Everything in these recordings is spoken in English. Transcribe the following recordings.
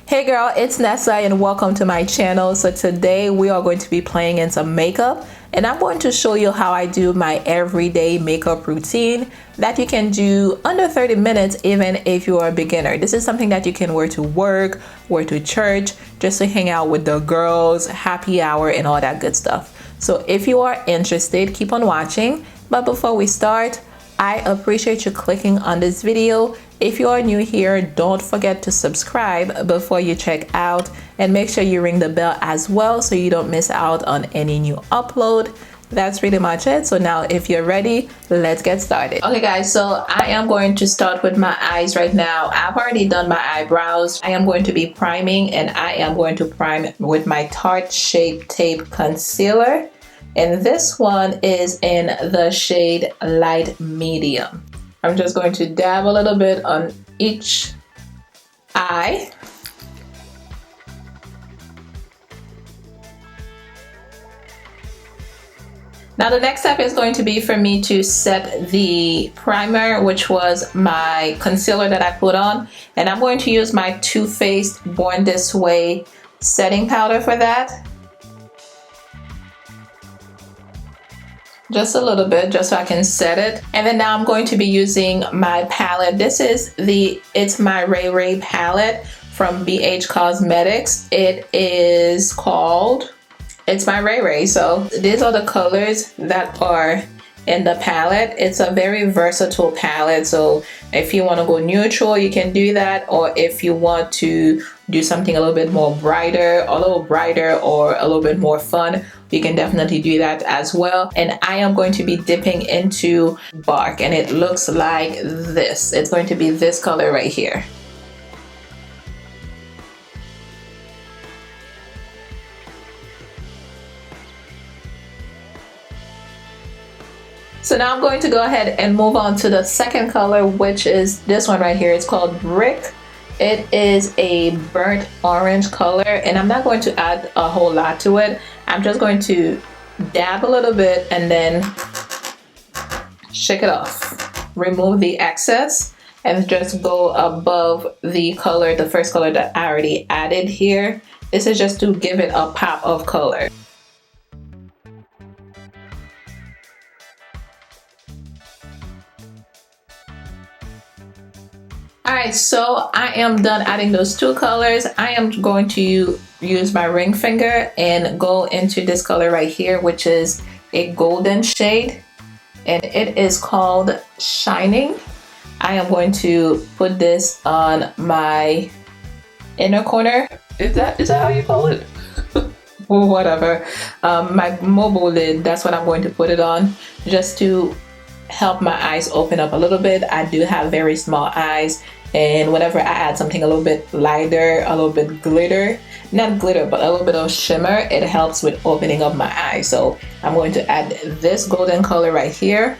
Hey girl, it's Nessa and welcome to my channel. So today we are going to be playing in some makeup and I'm going to show you how I do my everyday makeup routine that you can do under 30 minutes even if you are a beginner. This is something that you can wear to work, wear to church, just to hang out with the girls, happy hour and all that good stuff. So if you are interested, keep on watching. But before we start, I appreciate you clicking on this video. If you are new here, don't forget to subscribe before you check out and make sure you ring the bell as well so you don't miss out on any new upload. That's pretty much it. So now if you're ready, let's get started. Okay guys, so I am going to start with my eyes right now. I've already done my eyebrows. I am going to be priming and I am going to prime with my Tarte Shape Tape Concealer. And this one is in the shade Light Medium. I'm just going to dab a little bit on each eye. Now the next step is going to be for me to set the primer, which was my concealer that I put on. And I'm going to use my Too Faced Born This Way setting powder for that. Just a little bit, just so I can set it. And then now I'm going to be using my palette. This is it's my Raye palette from BH Cosmetics. It is called, it's my Raye. So these are the colors that are in the palette. It's a very versatile palette. So if you want to go neutral, you can do that. Or if you want to do something a little bit more brighter, or a little bit more fun, you can definitely do that as well. And I am going to be dipping into Bark and it looks like this. It's going to be this color right here. So now I'm going to go ahead and move on to the second color, which is this one right here. It's called Brick. It is a burnt orange color and I'm not going to add a whole lot to it. I'm just going to dab a little bit and then shake it off. Remove the excess and just go above the color, the first color that I already added here. This is just to give it a pop of color. Alright, so I am done adding those two colors. I am going to use my ring finger and go into this color right here, which is a golden shade. And it is called Shining. I am going to put this on my inner corner. Is that how you call it? Whatever. My mobile lid, that's what I'm going to put it on. Just to help my eyes open up a little bit. I do have very small eyes. And whenever I add something a little bit lighter, a little bit glitter, not glitter, but a little bit of shimmer, it helps with opening up my eyes. So I'm going to add this golden color right here.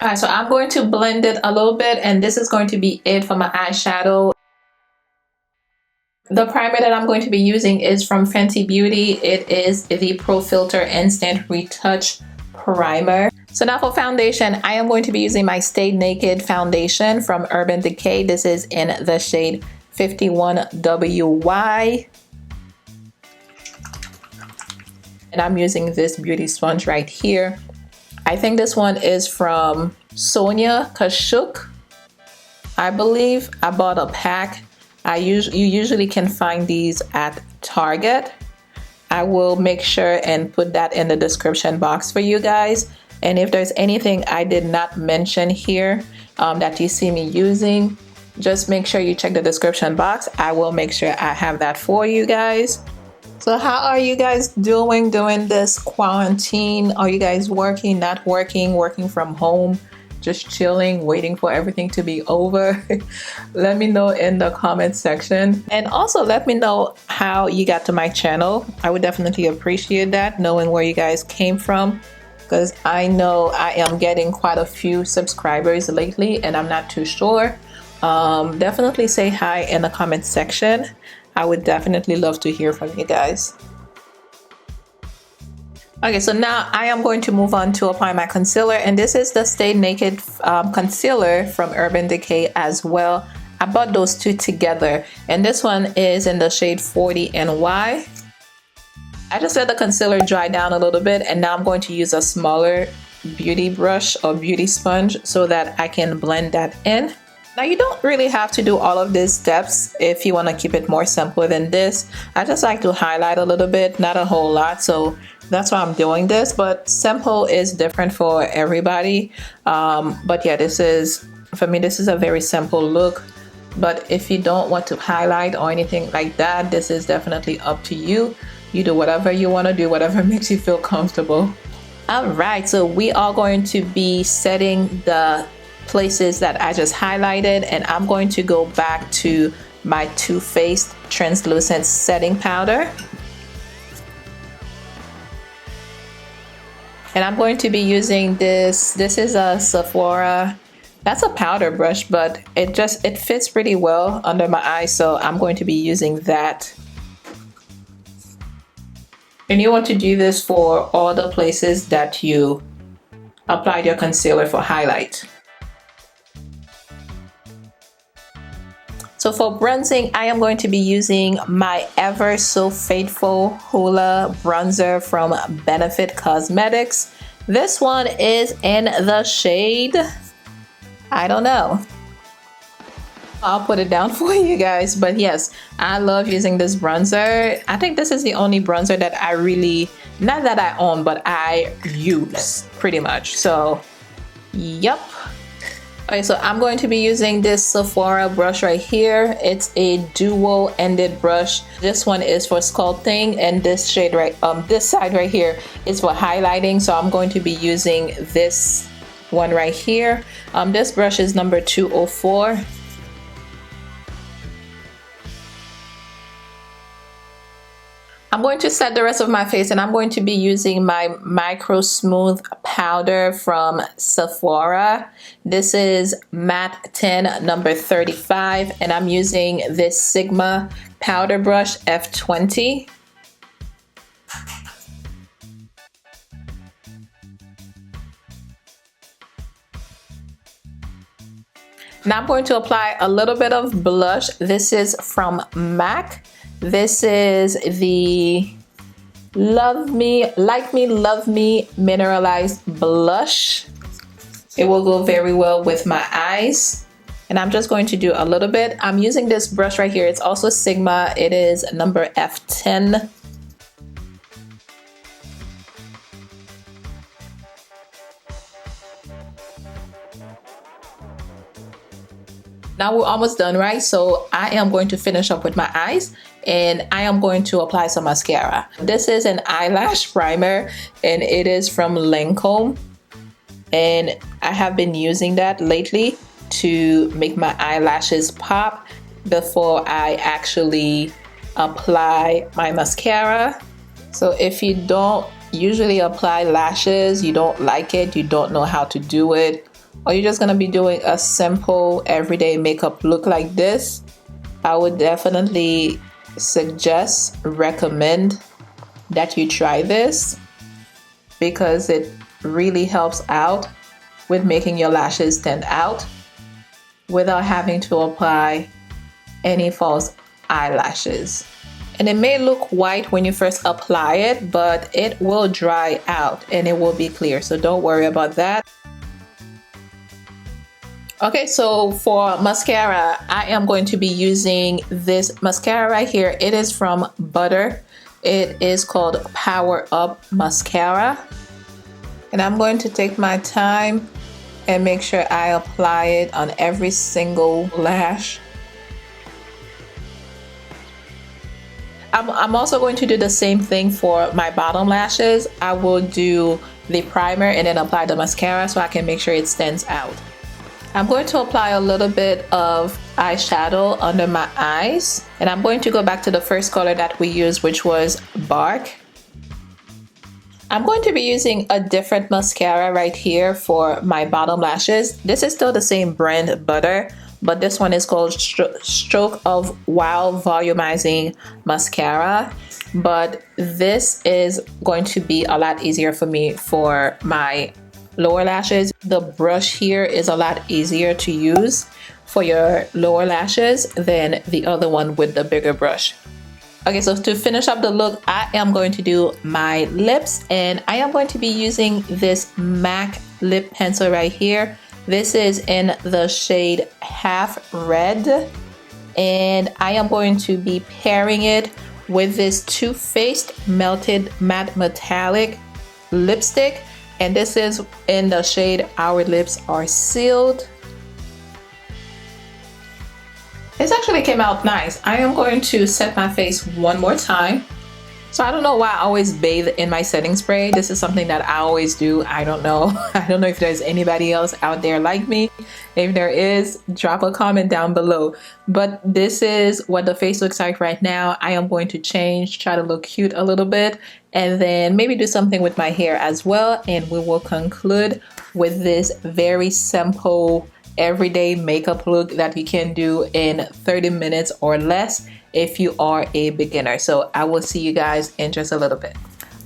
Alright, so I'm going to blend it a little bit and this is going to be it for my eyeshadow. The primer that I'm going to be using is from Fenty Beauty. It is the Pro Filter Instant Retouch Primer. So now for foundation, I am going to be using my Stay Naked foundation from Urban Decay. This is in the shade 51WY. And I'm using this beauty sponge right here. I think this one is from Sonia, Kashuk, I believe. I bought a pack. You usually can find these at Target. I will make sure and put that in the description box for you guys. And if there's anything I did not mention here that you see me using, just make sure you check the description box. I will make sure I have that for you guys. So how are you guys doing during this quarantine? Are you guys working, not working, working from home? Just chilling, waiting for everything to be over? Let me know in the comment section. And also let me know how you got to my channel. I would definitely appreciate that, knowing where you guys came from. Because I know I am getting quite a few subscribers lately and I'm not too sure. Definitely say hi in the comment section. I would definitely love to hear from you guys. Okay, so now I am going to move on to apply my concealer, and this is the Stay Naked concealer from Urban Decay as well. I bought those two together, and this one is in the shade 40 NY. I just let the concealer dry down a little bit, and now I'm going to use a smaller beauty brush or beauty sponge so that I can blend that in. Now you don't really have to do all of these steps if you want to keep it more simple than this. I just like to highlight a little bit, not a whole lot, so that's why I'm doing this, but simple is different for everybody. But yeah, this is, for me, this is a very simple look. But if you don't want to highlight or anything like that, this is definitely up to you. You do whatever you want to do, whatever makes you feel comfortable. All right, so we are going to be setting the places that I just highlighted, and I'm going to go back to my Too Faced translucent setting powder, and I'm going to be using this is a Sephora, that's a powder brush, but it fits pretty well under my eyes, so I'm going to be using that. And you want to do this for all the places that you applied your concealer for highlight. So for bronzing, I am going to be using my ever so faithful Hoola bronzer from Benefit Cosmetics. This one is in the shade, I don't know. I'll put it down for you guys, but yes, I love using this bronzer. I think this is the only bronzer that I really, not that I own, but I use pretty much. So, yep. Okay, so I'm going to be using this Sephora brush right here. It's a dual-ended brush. This one is for sculpting, and this shade right, this side right here is for highlighting. So I'm going to be using this one right here. This brush is number 204. I'm going to set the rest of my face, and I'm going to be using my Microsmooth powder from Sephora. This is Matte 10 number 35, and I'm using this Sigma powder brush F20. Now I'm going to apply a little bit of blush. This is from MAC. This is the Love Me, Like Me, Love Me Mineralized Blush. It will go very well with my eyes. And I'm just going to do a little bit. I'm using this brush right here. It's also Sigma. It is number F10. Now we're almost done, right? So I am going to finish up with my eyes, and I am going to apply some mascara. This is an eyelash primer, and it is from Lancome, and I have been using that lately to make my eyelashes pop before I actually apply my mascara. So if you don't usually apply lashes, you don't like it, you don't know how to do it, or you're just gonna be doing a simple everyday makeup look like this, I would definitely recommend that you try this, because it really helps out with making your lashes stand out without having to apply any false eyelashes. And it may look white when you first apply it, but it will dry out and it will be clear, so don't worry about that. Okay, so for mascara, I am going to be using this mascara right here. It is from Butter. It is called Power Up Mascara. And I'm going to take my time and make sure I apply it on every single lash. I'm also going to do the same thing for my bottom lashes. I will do the primer and then apply the mascara so I can make sure it stands out. I'm going to apply a little bit of eyeshadow under my eyes, and I'm going to go back to the first color that we used, which was Bark. I'm going to be using a different mascara right here for my bottom lashes. This is still the same brand, Butter, but this one is called Stroke of Wow Volumizing Mascara. But this is going to be a lot easier for me for my lower lashes. The brush here is a lot easier to use for your lower lashes than the other one with the bigger brush. Okay, so to finish up the look, I am going to do my lips, and I am going to be using this MAC lip pencil right here. This is in the shade Half Red, and I am going to be pairing it with this Too Faced Melted Matte Metallic lipstick, and this is in the shade Our Lips Are Sealed. This actually came out nice. I am going to set my face one more time. So I don't know why I always bathe in my setting spray. This is something that I always do. I don't know. I don't know if there's anybody else out there like me. If there is, drop a comment down below. But this is what the face looks like right now. I am going to change, try to look cute a little bit, and then maybe do something with my hair as well. And we will conclude with this very simple everyday makeup look that you can do in 30 minutes or less if you are a beginner. So I will see you guys in just a little bit.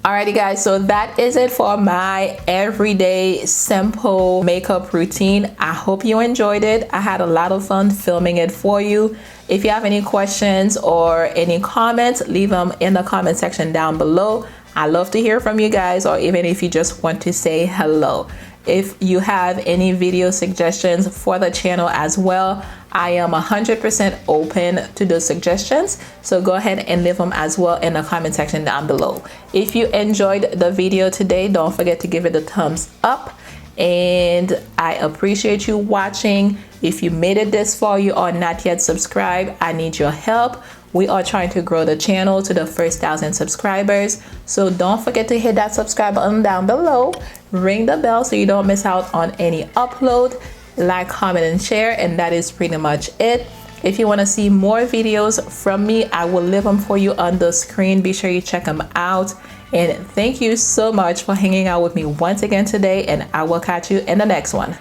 Alrighty guys, so that is it for my everyday simple makeup routine. I hope you enjoyed it. I had a lot of fun filming it for you. If you have any questions or any comments, leave them in the comment section down below. I love to hear from you guys, or even if you just want to say hello. If you have any video suggestions for the channel as well, I am 100% open to those suggestions. So go ahead and leave them as well in the comment section down below. If you enjoyed the video today, don't forget to give it a thumbs up. And I appreciate you watching. If you made it this far, you are not yet subscribed, I need your help. We are trying to grow the channel to the first 1,000 subscribers. So don't forget to hit that subscribe button down below. Ring the bell so you don't miss out on any upload. Like, comment, and share. And that is pretty much it. If you want to see more videos from me, I will leave them for you on the screen. Be sure you check them out. And thank you so much for hanging out with me once again today. And I will catch you in the next one.